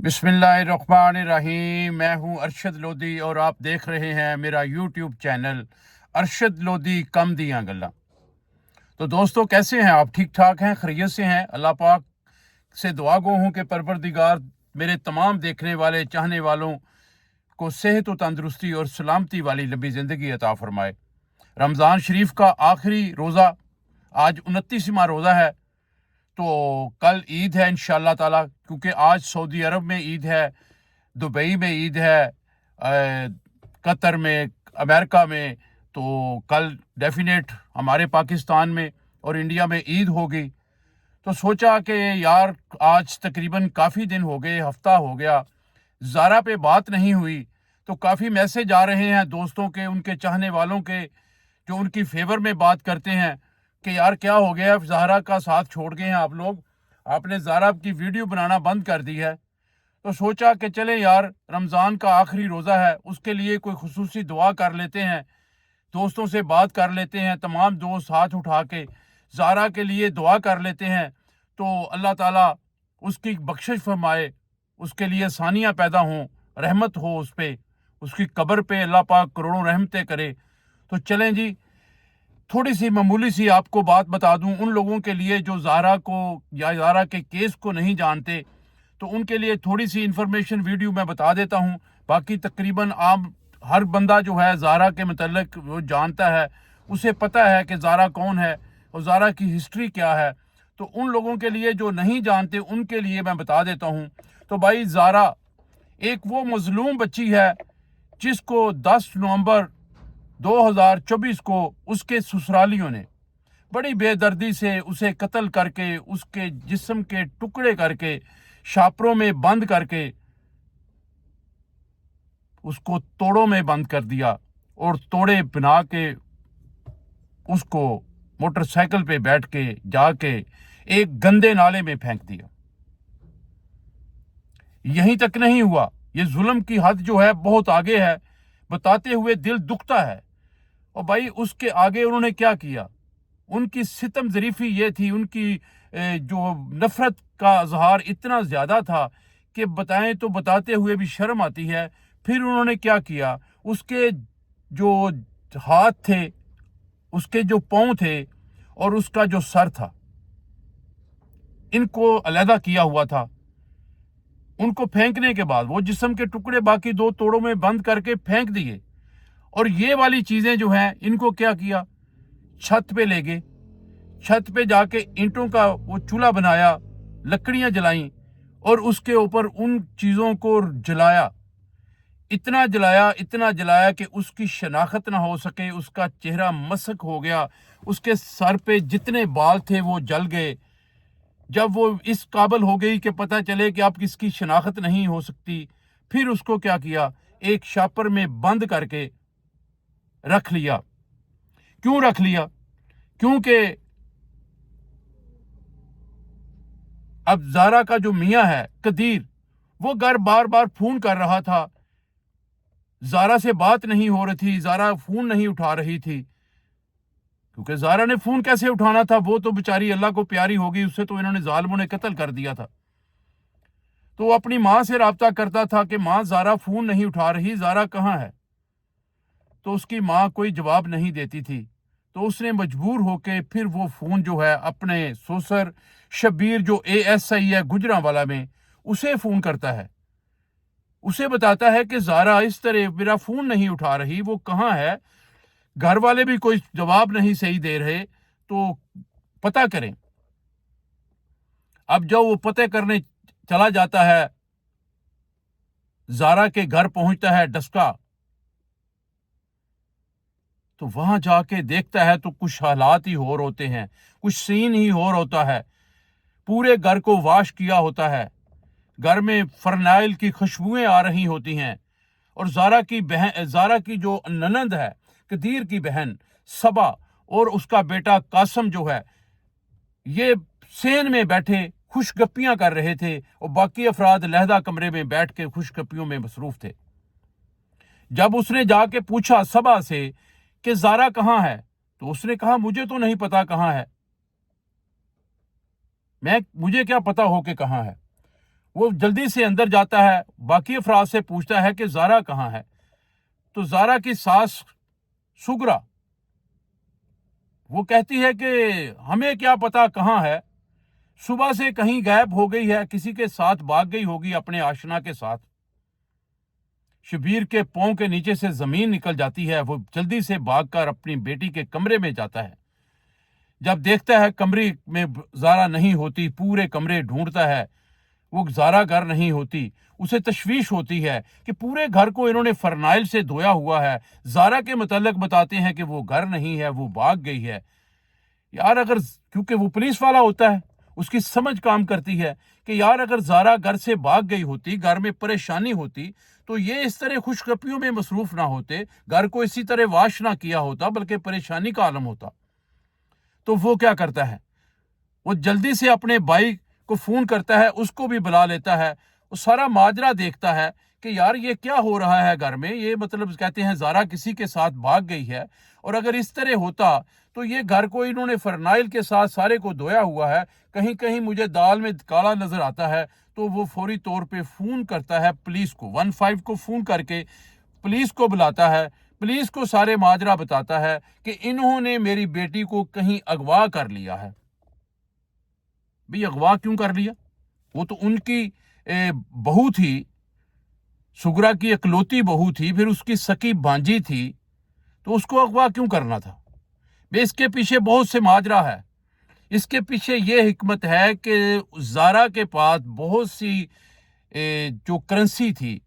बिस्मिल्लाहिर्रहमानिर्रहीम। मैं हूं अरशद लोधी और आप देख रहे हैं मेरा यूट्यूब चैनल अरशद लोधी कम दियां गल्लां। तो दोस्तों, कैसे हैं आप? ठीक ठाक हैं, खैरियत से हैं? अल्लाह पाक से दुआ गो हूं कि परवरदिगार मेरे तमाम देखने वाले चाहने वालों को सेहत और तंदुरुस्ती और सलामती वाली लंबी ज़िंदगी अता फरमाए। रमज़ान शरीफ का आखिरी रोज़ा, आज 29वां रोज़ा है। तो कल ईद है इंशाअल्लाह ताला, क्योंकि आज सऊदी अरब में ईद है, दुबई में ईद है, कतर में, अमेरिका में। तो कल डेफिनेट हमारे पाकिस्तान में और इंडिया में ईद होगी। तो सोचा कि यार आज तकरीबन काफ़ी दिन हो गए, हफ्ता हो गया, ज़ारा पे बात नहीं हुई। तो काफ़ी मैसेज आ रहे हैं दोस्तों के, उनके चाहने वालों के, जो उनकी फेवर में बात करते हैं कि यार क्या हो गया, ज़ारा का साथ छोड़ गए हैं आप लोग, आपने ज़ारा की वीडियो बनाना बंद कर दी है। तो सोचा कि चले यार, रमज़ान का आखिरी रोज़ा है, उसके लिए कोई खुसूसी दुआ कर लेते हैं, दोस्तों से बात कर लेते हैं, तमाम दोस्त हाथ उठा के ज़ारा के लिए दुआ कर लेते हैं। तो अल्लाह ताला उसकी बख्शिश फरमाए, उसके लिए आसानियाँ पैदा हों, रहमत हो उस पर, उसकी कब्र पे अल्लाह पाक करोड़ों रहमतें करे। तो चलें जी, थोड़ी सी मामूली सी आपको बात बता दूं उन लोगों के लिए जो ज़ारा को या ज़ारा के केस को नहीं जानते, तो उनके लिए थोड़ी सी इन्फॉर्मेशन वीडियो मैं बता देता हूं। बाकी तकरीबन आम हर बंदा जो है ज़ारा के मतलब वो जानता है, उसे पता है कि ज़ारा कौन है और ज़ारा की हिस्ट्री क्या है। तो उन लोगों के लिए जो नहीं जानते उनके लिए मैं बता देता हूं। तो भाई, ज़ारा एक वो मजलूम बच्ची है जिसको 10 नवंबर 2024 को उसके ससुरालियों ने बड़ी बेदर्दी से उसे कत्ल करके, उसके जिस्म के टुकड़े करके, शापरों में बंद करके उसको तोड़ों में बंद कर दिया और तोड़े बना के उसको मोटरसाइकिल पे बैठ के जाके एक गंदे नाले में फेंक दिया। यहीं तक नहीं हुआ, ये जुल्म की हद जो है बहुत आगे है, बताते हुए दिल दुखता है। और भाई, उसके आगे उन्होंने क्या किया? उनकी सितम ज़रीफ़ी ये थी, उनकी जो नफ़रत का इज़हार इतना ज़्यादा था कि बताएं तो बताते हुए भी शर्म आती है। फिर उन्होंने क्या किया? उसके जो हाथ थे, उसके जो पाँव थे और उसका जो सर था, इनको अलहदा किया हुआ था। उनको फेंकने के बाद वो जिस्म के टुकड़े बाकी 2 तोड़ों में बंद करके फेंक दिए। और ये वाली चीज़ें जो हैं, इनको क्या किया? छत पे ले गए, छत पे जाके ईंटों का वो चूल्हा बनाया, लकड़ियां जलाईं और उसके ऊपर उन चीज़ों को जलाया। इतना जलाया कि उसकी शनाख्त ना हो सके, उसका चेहरा मसक हो गया, उसके सर पे जितने बाल थे वो जल गए। जब वो इस काबिल हो गई कि पता चले कि अब किसकी शनाख्त नहीं हो सकती, फिर उसको क्या किया? एक शापर में बंद करके रख लिया। क्यों रख लिया? क्योंकि अब ज़ारा का जो मियाँ है कदीर, वो घर बार बार फोन कर रहा था, ज़ारा से बात नहीं हो रही थी, ज़ारा फोन नहीं उठा रही थी। क्योंकि ज़ारा ने फोन कैसे उठाना था? वो तो बेचारी अल्लाह को प्यारी होगी, उससे तो इन्होंने जालिमों ने कत्ल कर दिया था। तो वो अपनी माँ से राब्ता करता था कि माँ, ज़ारा फोन नहीं उठा रही, ज़ारा कहाँ है? तो उसकी माँ कोई जवाब नहीं देती थी। तो उसने मजबूर होके फिर वो फ़ोन जो है अपने ससुर शब्बीर, जो ASI है गुजरांवाला में, उसे फ़ोन करता है। उसे बताता है कि ज़ारा इस तरह मेरा फ़ोन नहीं उठा रही, वो कहाँ है? घर वाले भी कोई जवाब नहीं सही दे रहे, तो पता करें। अब जब वो पता करने चला जाता है, ज़ारा के घर पहुंचता है डस्का, तो वहां जाके देखता है तो कुछ हालात ही और होते हैं, कुछ सीन ही और होता है। पूरे घर को वाश किया होता है, घर में फरनाइल की खुशबुएं आ रही होती हैं। और ज़ारा की जो ननंद है, कदीर की बहन सबा, और उसका बेटा कासम जो है, ये सेन में बैठे खुशगप्पियां कर रहे थे और बाकी अफराद लहदा कमरे में बैठ के खुशगप्पियों में मसरूफ थे। जब उसने जाके पूछा सबा से कि ज़ारा कहाँ है, तो उसने कहा, मुझे तो नहीं पता कहाँ है, मुझे क्या पता हो कि कहाँ है। वो जल्दी से अंदर जाता है, बाकी अफराद से पूछता है कि ज़ारा कहाँ है। तो ज़ारा की सास सुगरा वो कहती है कि हमें क्या पता कहाँ है, सुबह से कहीं गायब हो गई है, किसी के साथ भाग गई होगी अपने आशना के साथ। शबीर के पांव के नीचे से जमीन निकल जाती है। वो जल्दी से भागकर अपनी बेटी के कमरे में जाता है। जब देखता है कमरे में ज़ारा नहीं होती, पूरे कमरे ढूंढता है, वो ज़ारा घर नहीं होती। उसे तशवीश होती है कि पूरे घर को इन्होंने फरनाइल से धोया हुआ है। ज़ारा के मुतालिक बताते हैं कि वो घर नहीं है, वो भाग गई है। यार अगर, क्योंकि वो पुलिस वाला होता है, उसकी समझ काम करती है कि यार अगर ज़ारा घर से भाग गई होती, घर में परेशानी होती, तो ये इस तरह खुशखपियों में मसरूफ ना होते, घर को इसी तरह वाश ना किया होता, बल्कि परेशानी का आलम होता। तो वो क्या करता है, वो जल्दी से अपने भाई को फोन करता है, उसको भी बुला लेता है। वो सारा माजरा देखता है कि यार ये क्या हो रहा है घर में। ये मतलब कहते हैं ज़ारा किसी के साथ भाग गई है, और अगर इस तरह होता तो ये घर को इन्होंने फरनाइल के साथ सारे को धोया हुआ है, कहीं कहीं मुझे दाल में काला नजर आता है। तो वो फौरी तौर पे फोन करता है पुलिस को, 15 को फोन करके पुलिस को बुलाता है। पुलिस को सारे माजरा बताता है कि इन्होंने मेरी बेटी को कहीं अगवा कर लिया है। भाई अगवा क्यों कर लिया? वो तो उनकी बहू थी, सुगरा की इकलौती बहू थी, फिर उसकी सकी भांजी थी, तो उसको अगवा क्यों करना था? भाई इसके पीछे बहुत से माजरा है। इसके पीछे ये हिकमत है कि ज़ारा के पास बहुत सी जो करेंसी थी,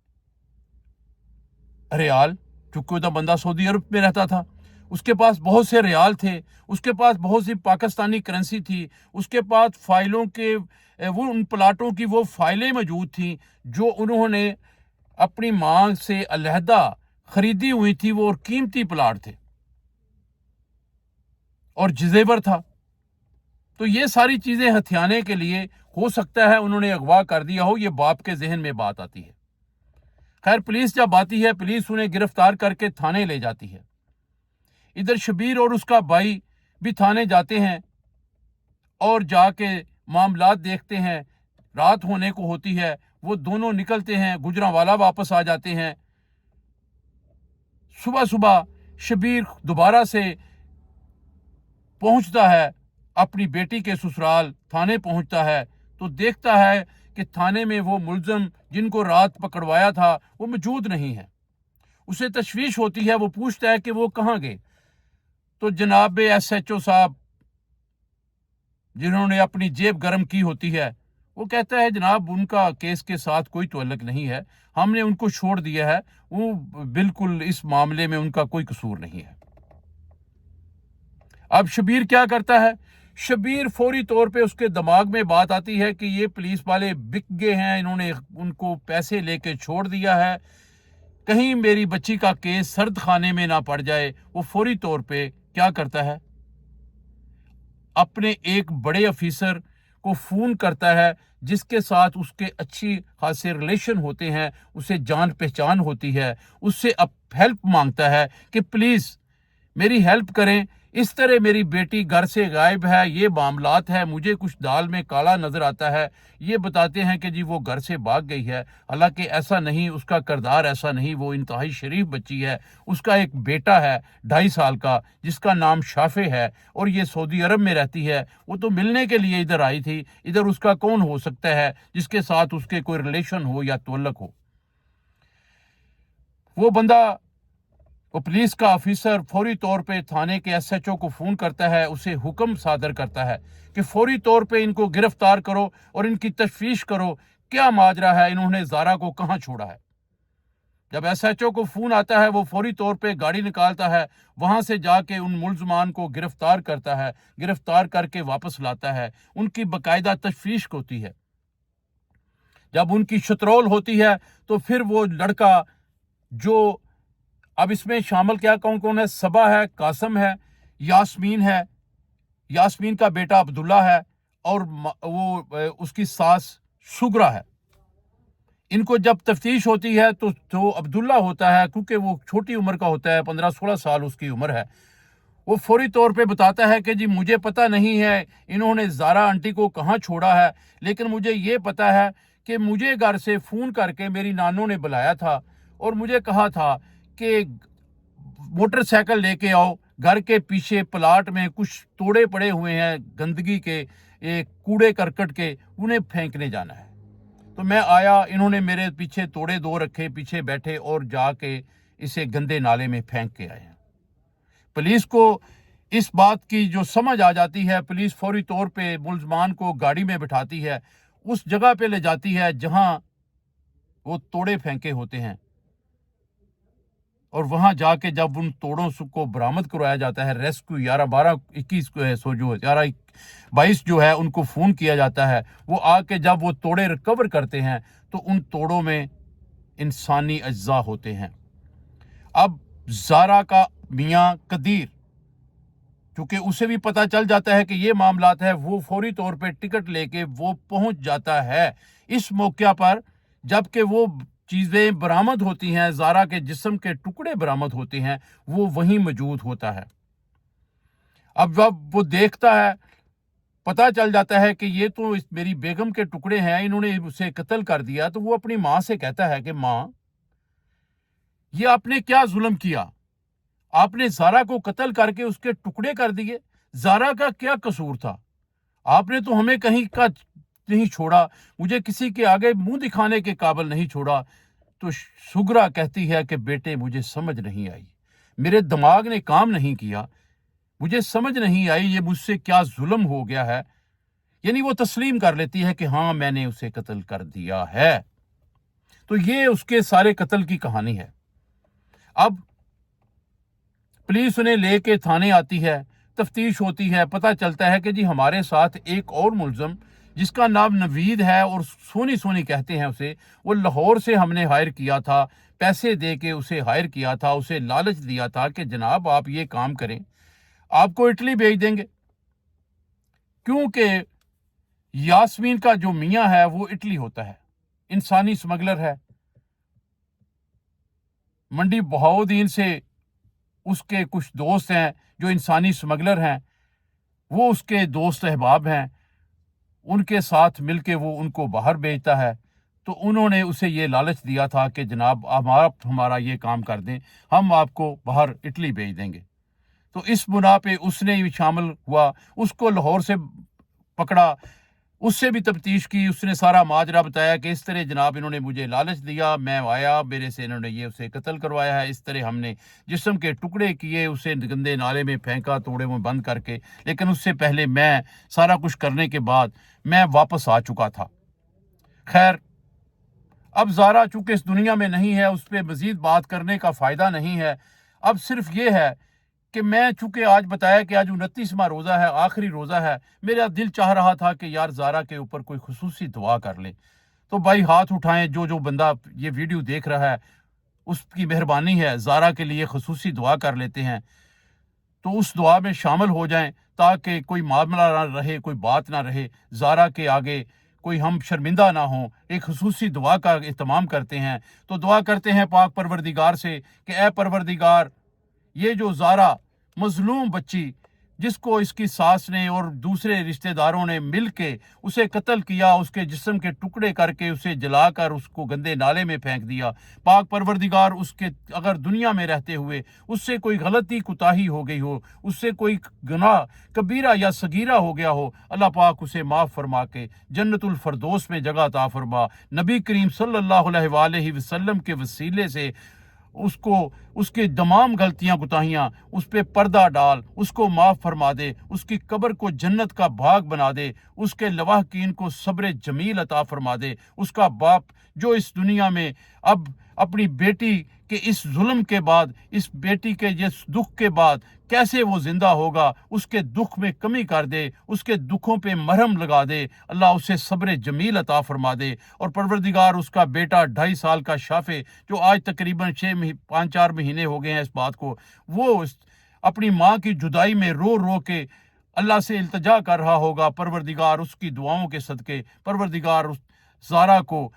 रियाल, चूंकि वो बंदा सऊदी अरब में रहता था, उसके पास बहुत से रियाल थे, उसके पास बहुत सी पाकिस्तानी करेंसी थी, उसके पास फाइलों के वो उन प्लाटों की वो फाइलें मौजूद थी जो उन्होंने अपनी मां से अलहदा खरीदी हुई थी, वो और कीमती प्लाट थे और जेवर था। तो ये सारी चीजें हथियाने के लिए हो सकता है उन्होंने अगवा कर दिया हो, ये बाप के जहन में बात आती है। खैर पुलिस जब आती है, पुलिस उन्हें गिरफ्तार करके थाने ले जाती है। इधर शबीर और उसका भाई भी थाने जाते हैं और जाके मामलात देखते हैं। रात होने को होती है, वो दोनों निकलते हैं, गुजरांवाला वापस आ जाते हैं। सुबह सुबह शबीर दोबारा से पहुंचता है अपनी बेटी के ससुराल, थाने पहुंचता है तो देखता है कि थाने में वो मुलजम जिनको रात पकड़वाया था वो मौजूद नहीं है। उसे तशवीश होती है, वो पूछता है कि वो कहाँ गए। तो जनाब SHO साहब, जिन्होंने अपनी जेब गर्म की होती है, वो कहता है जनाब उनका केस के साथ कोई ताल्लुक नहीं है, हमने उनको छोड़ दिया है, वो बिल्कुल इस मामले में उनका कोई कसूर नहीं है। अब शबीर क्या करता है? शबीर फौरी तौर पे उसके दिमाग में बात आती है कि ये पुलिस वाले बिक गए हैं, इन्होंने उनको पैसे लेके छोड़ दिया है, कहीं मेरी बच्ची का केस सर्द खाने में ना पड़ जाए। वो फौरी तौर पे क्या करता है, अपने एक बड़े अफिसर को फोन करता है जिसके साथ उसके अच्छी खासे रिलेशन होते हैं, उसे जान पहचान होती है। उससे अब हेल्प मांगता है कि प्लीज मेरी हेल्प करें, इस तरह मेरी बेटी घर से गायब है, ये मामलात है, मुझे कुछ दाल में काला नजर आता है। ये बताते हैं कि जी वो घर से भाग गई है, हालांकि ऐसा नहीं, उसका किरदार ऐसा नहीं, वो इंतहाई शरीफ बच्ची है। उसका एक बेटा है 2.5 साल का जिसका नाम शाफे है और ये सऊदी अरब में रहती है। वो तो मिलने के लिए इधर आई थी, इधर उसका कौन हो सकता है जिसके साथ उसके कोई रिलेशन हो या ताल्लुक हो। वो बंदा, वो पुलिस का ऑफिसर फौरी तौर पे थाने के SHO को फोन करता है, उसे हुक्म सादर करता है कि फौरी तौर पे इनको गिरफ्तार करो और इनकी तफ्तीश करो, क्या माजरा है, इन्होंने ज़ारा को कहां छोड़ा है। जब SHO को फोन आता है, वो फौरी तौर पे गाड़ी निकालता है, वहां से जाके उन मुलजमान को गिरफ्तार करता है, गिरफ्तार करके वापस लाता है। उनकी बाकायदा तफ्तीश होती है। जब उनकी शतरौल होती है तो फिर वो लड़का, जो अब इसमें शामिल क्या कौन कौन है, सबा है, कासम है, यास्मीन है, यास्मीन का बेटा अब्दुल्ला है और वो उसकी सास सुगरा है। इनको जब तफ्तीश होती है तो अब्दुल्ला होता है, क्योंकि वो छोटी उम्र का होता है, 15-16 साल उसकी उम्र है, वो फौरी तौर पे बताता है कि जी मुझे पता नहीं है इन्होंने ज़ारा आंटी को कहाँ छोड़ा है, लेकिन मुझे ये पता है कि मुझे घर से फ़ोन करके मेरी नानों ने बुलाया था और मुझे कहा था कि मोटरसाइकिल लेके आओ, घर के पीछे प्लाट में कुछ तोड़े पड़े हुए हैं गंदगी के, ये कूड़े करकट के, उन्हें फेंकने जाना है। तो मैं आया, इन्होंने मेरे पीछे तोड़े 2 रखे, पीछे बैठे और जाके इसे गंदे नाले में फेंक के आए हैं। पुलिस को इस बात की जो समझ आ जाती है, पुलिस फौरी तौर पे मुलजमान को गाड़ी में बिठाती है, उस जगह पे ले जाती है जहां वो तोड़े फेंके होते हैं, और वहां जाके जब उन तोड़ों को बरामद करवाया जाता है, रेस्क्यू 11 12 21 जो 11 22 जो है उनको फ़ोन किया जाता है, वो आके जब वो तोड़े रिकवर करते हैं तो उन तोड़ों में इंसानी अज्जा होते हैं। अब ज़ारा का मियाँ कदीर, क्योंकि उसे भी पता चल जाता है कि ये मामलात है, वो फौरी तौर पे टिकट लेके वो पहुंच जाता है इस मौके पर, जबकि वो चीज़ें बरामद होती हैं, ज़ारा के जिस्म के टुकड़े बरामद होते हैं, वो वहीं मौजूद होता है। अब जब वो देखता है, पता चल जाता है कि ये तो मेरी बेगम के टुकड़े हैं, इन्होंने उसे कत्ल कर दिया, तो वो अपनी माँ से कहता है कि माँ, ये आपने क्या जुल्म किया, आपने ज़ारा को कत्ल करके उसके टुकड़े कर दिए, ज़ारा का क्या कसूर था, आपने तो हमें कहीं का नहीं छोड़ा, मुझे किसी के आगे मुंह दिखाने के काबिल नहीं छोड़ा। तो सुगरा कहती है कि बेटे मुझे समझ नहीं आई, मेरे दिमाग ने काम नहीं किया, मुझे समझ नहीं आई ये मुझसे क्या जुल्म हो गया है। यानी वो तस्लीम कर लेती है कि हाँ मैंने उसे कत्ल कर दिया है। तो ये उसके सारे कत्ल की कहानी है। अब पुलिस उन्हें लेके थाने आती है, तफ्तीश होती है, पता चलता है कि जी हमारे साथ एक और मुलजम जिसका नाम नवीद है और सोनी सोनी कहते हैं उसे, वो लाहौर से हमने हायर किया था, पैसे दे के उसे हायर किया था, उसे लालच दिया था कि जनाब आप ये काम करें, आपको इटली भेज देंगे, क्योंकि यास्मीन का जो मियाँ है वो इटली होता है, इंसानी स्मगलर है। मंडी बहाउद्दीन से उसके कुछ दोस्त हैं जो इंसानी स्मगलर हैं, वो उसके दोस्त अहबाब हैं, उनके साथ मिलके वो उनको बाहर भेजता है। तो उन्होंने उसे ये लालच दिया था कि जनाब आप हमारा ये काम कर दें, हम आपको बाहर इटली भेज देंगे। तो इस बुना पे उसने भी शामिल हुआ, उसको लाहौर से पकड़ा, उससे भी तफ्तीश की, उसने सारा माजरा बताया कि इस तरह जनाब इन्होंने मुझे लालच दिया, मैं आया, मेरे से इन्होंने ये उसे कत्ल करवाया है, इस तरह हमने जिस्म के टुकड़े किए, उसे गंदे नाले में फेंका तोड़े में बंद करके, लेकिन उससे पहले मैं सारा कुछ करने के बाद मैं वापस आ चुका था। खैर, अब ज़ारा चूँकि इस दुनिया में नहीं है, उस पर मज़ीद बात करने का फ़ायदा नहीं है। अब सिर्फ ये है कि मैं चूँकि आज बताया कि आज 29वां रोज़ा है, आखिरी रोज़ा है, मेरा दिल चाह रहा था कि यार ज़ारा के ऊपर कोई खुसूसी दुआ कर ले। तो भाई हाथ उठाएं, जो बंदा ये वीडियो देख रहा है उसकी मेहरबानी है, ज़ारा के लिए खुसूसी दुआ कर लेते हैं, तो उस दुआ में शामिल हो जाएं ताकि कोई मामला ना रहे, कोई बात ना रहे, ज़ारा के आगे कोई हम शर्मिंदा ना हों। एक खुसूसी दुआ का एहतमाम करते हैं। तो दुआ करते हैं पाक परवरदिगार से कि ए परवरदिगार, ये जो ज़ारा मजलूम बच्ची जिसको इसकी सास ने और दूसरे रिश्तेदारों ने मिलके उसे कत्ल किया, उसके जिस्म के टुकड़े करके उसे जलाकर उसको गंदे नाले में फेंक दिया, पाक परवरदिगार उसके अगर दुनिया में रहते हुए उससे कोई गलती कुताही हो गई हो, उससे कोई गुनाह कबीरा या सगीरा हो गया हो, अल्लाह पाक उसे माफ़ फरमा के जन्नतुल फरदौस में जगह अता फरमा। नबी करीम सल्लल्लाहु अलैहि वसल्लम के वसीले से उसको उसकी तमाम गलतियां कुताहियां उस पे पर्दा डाल, उसको माफ़ फरमा दे, उसकी कब्र को जन्नत का बाग बना दे, उसके लवाहकीन को सब्र जमील अता फरमा दे। उसका बाप जो इस दुनिया में अब अपनी बेटी के इस जुल्म के बाद, इस बेटी के जिस दुख के बाद कैसे वो जिंदा होगा, उसके दुख में कमी कर दे, उसके दुखों पे मरहम लगा दे, अल्लाह उसे सब्र जमील अता फरमा दे। और परवरदिगार उसका बेटा 2.5 साल का शाफे, जो आज तकरीबन 5-4 महीने हो गए हैं इस बात को, वो अपनी माँ की जुदाई में रो रो के अल्लाह से इल्तिजा कर रहा होगा, परवरदिगार उसकी दुआओं के सदके परवरदिगार उस ज़ारा को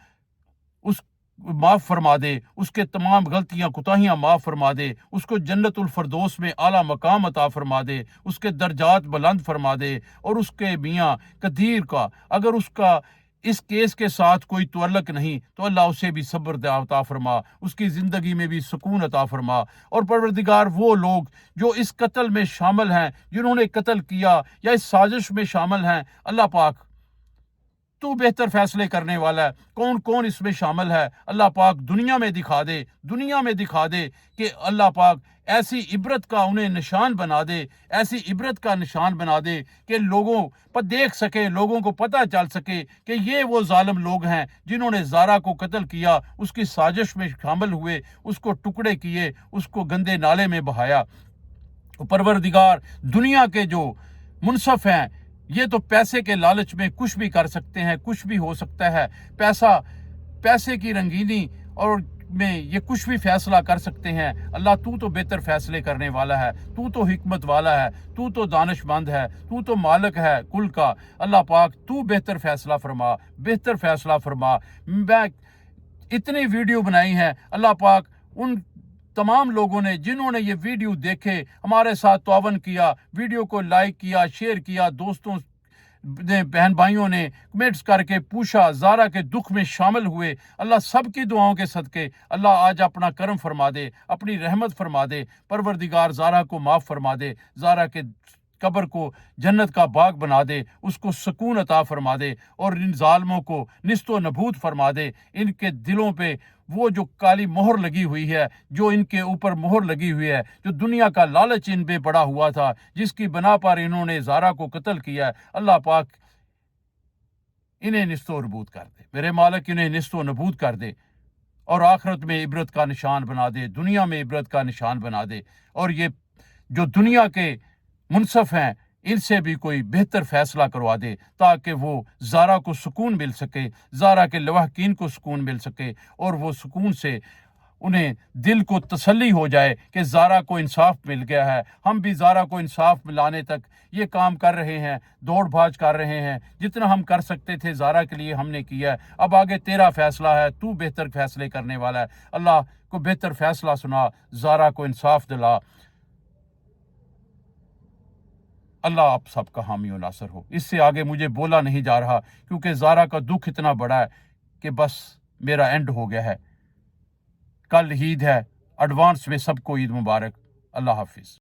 उस माफ़ फरमा दे, उसके तमाम गलतियां कुताहियां माफ़ फरमा दे, उसको जन्नतुल फरदौस में आला मकाम अता फरमा दे, उसके दर्जात बुलंद फरमा दे। और उसके मियाँ कदीर का अगर उसका इस केस के साथ कोई तअल्लुक नहीं, तो अल्लाह उसे भी सब्र अता फरमा, उसकी ज़िंदगी में भी सुकून अता फरमा। और परवरदिगार वो लोग जो इस कत्ल में शामिल हैं, जिन्होंने कत्ल किया या इस साजिश में शामिल हैं, अल्लाह पाक तू बेहतर फैसले करने वाला है। कौन कौन इसमें शामिल है, अल्लाह पाक दुनिया में दिखा दे, दुनिया में दिखा दे कि अल्लाह पाक ऐसी इबरत का उन्हें निशान बना दे, ऐसी इबरत का निशान बना दे कि लोगों पर देख सके, लोगों को पता चल सके कि ये वो जालिम लोग हैं जिन्होंने ज़ारा को कत्ल किया, उसकी साजिश में शामिल हुए, उसको टुकड़े किए, उसको गंदे नाले में बहाया। परवरदिगार दुनिया के जो मुनसफ हैं, ये तो पैसे के लालच में कुछ भी कर सकते हैं, कुछ भी हो सकता है। पैसे की रंगीनी और में ये कुछ भी फैसला कर सकते हैं। अल्लाह तू तो बेहतर फैसले करने वाला है, तू तो हिकमत वाला है, तू तो दानिशमंद है, तू तो मालिक है कुल का। अल्लाह पाक तू बेहतर फैसला फरमा, बेहतर फैसला फरमा। मैं इतनी वीडियो बनाई है, अल्लाह पाक उन तमाम लोगों ने जिन्होंने ये वीडियो देखे, हमारे साथ तावन किया, वीडियो को लाइक किया, शेयर किया, दोस्तों ने, बहन भाइयों ने कमेंट्स करके पूछा, ज़ारा के दुख में शामिल हुए, अल्लाह सबकी दुआओं के सदके अल्लाह आज अपना करम फरमा दे, अपनी रहमत फरमा दे। परवरदिगार ज़ारा को माफ़ फरमा दे, ज़ारा के कब्र को जन्नत का बाग बना दे, उसको सुकून अता फरमा दे और इन जालिमों को निस्तो नबूद फरमा दे। इनके दिलों पे वो जो काली मोहर लगी हुई है, जो इनके ऊपर मोहर लगी हुई है, जो दुनिया का लालच इन पे पड़ा हुआ था, जिसकी बना पर इन्होंने ज़ारा को कत्ल किया है, अल्लाह पाक इन्हें निस्तो नबूद कर दे। मेरे मालिक इन्हें निस्तो नबूद कर दे और आखिरत में इबरत का निशान बना दे, दुनिया में इबरत का निशान बना दे। और ये जो दुनिया के मुनसफ हैं, इनसे भी कोई बेहतर फैसला करवा दे ताकि वो ज़ारा को सुकून मिल सके, ज़ारा के लवाहकीन को सुकून मिल सके और वो सुकून से उन्हें दिल को तसल्ली हो जाए कि ज़ारा को इंसाफ मिल गया है। हम भी ज़ारा को इंसाफ मिलाने तक ये काम कर रहे हैं, दौड़ भाज कर रहे हैं। जितना हम कर सकते थे ज़ारा के लिए हमने किया है। अब आगे तेरा फैसला है, तू बेहतर फैसले करने वाला है। अल्लाह को बेहतर फैसला सुना, ज़ारा को इंसाफ दिला। अल्लाह आप सबका हामी और नासर हो। इससे आगे मुझे बोला नहीं जा रहा क्योंकि ज़ारा का दुख इतना बड़ा है कि बस मेरा एंड हो गया है। कल ईद है, एडवांस में सबको ईद मुबारक। अल्लाह हाफिज़।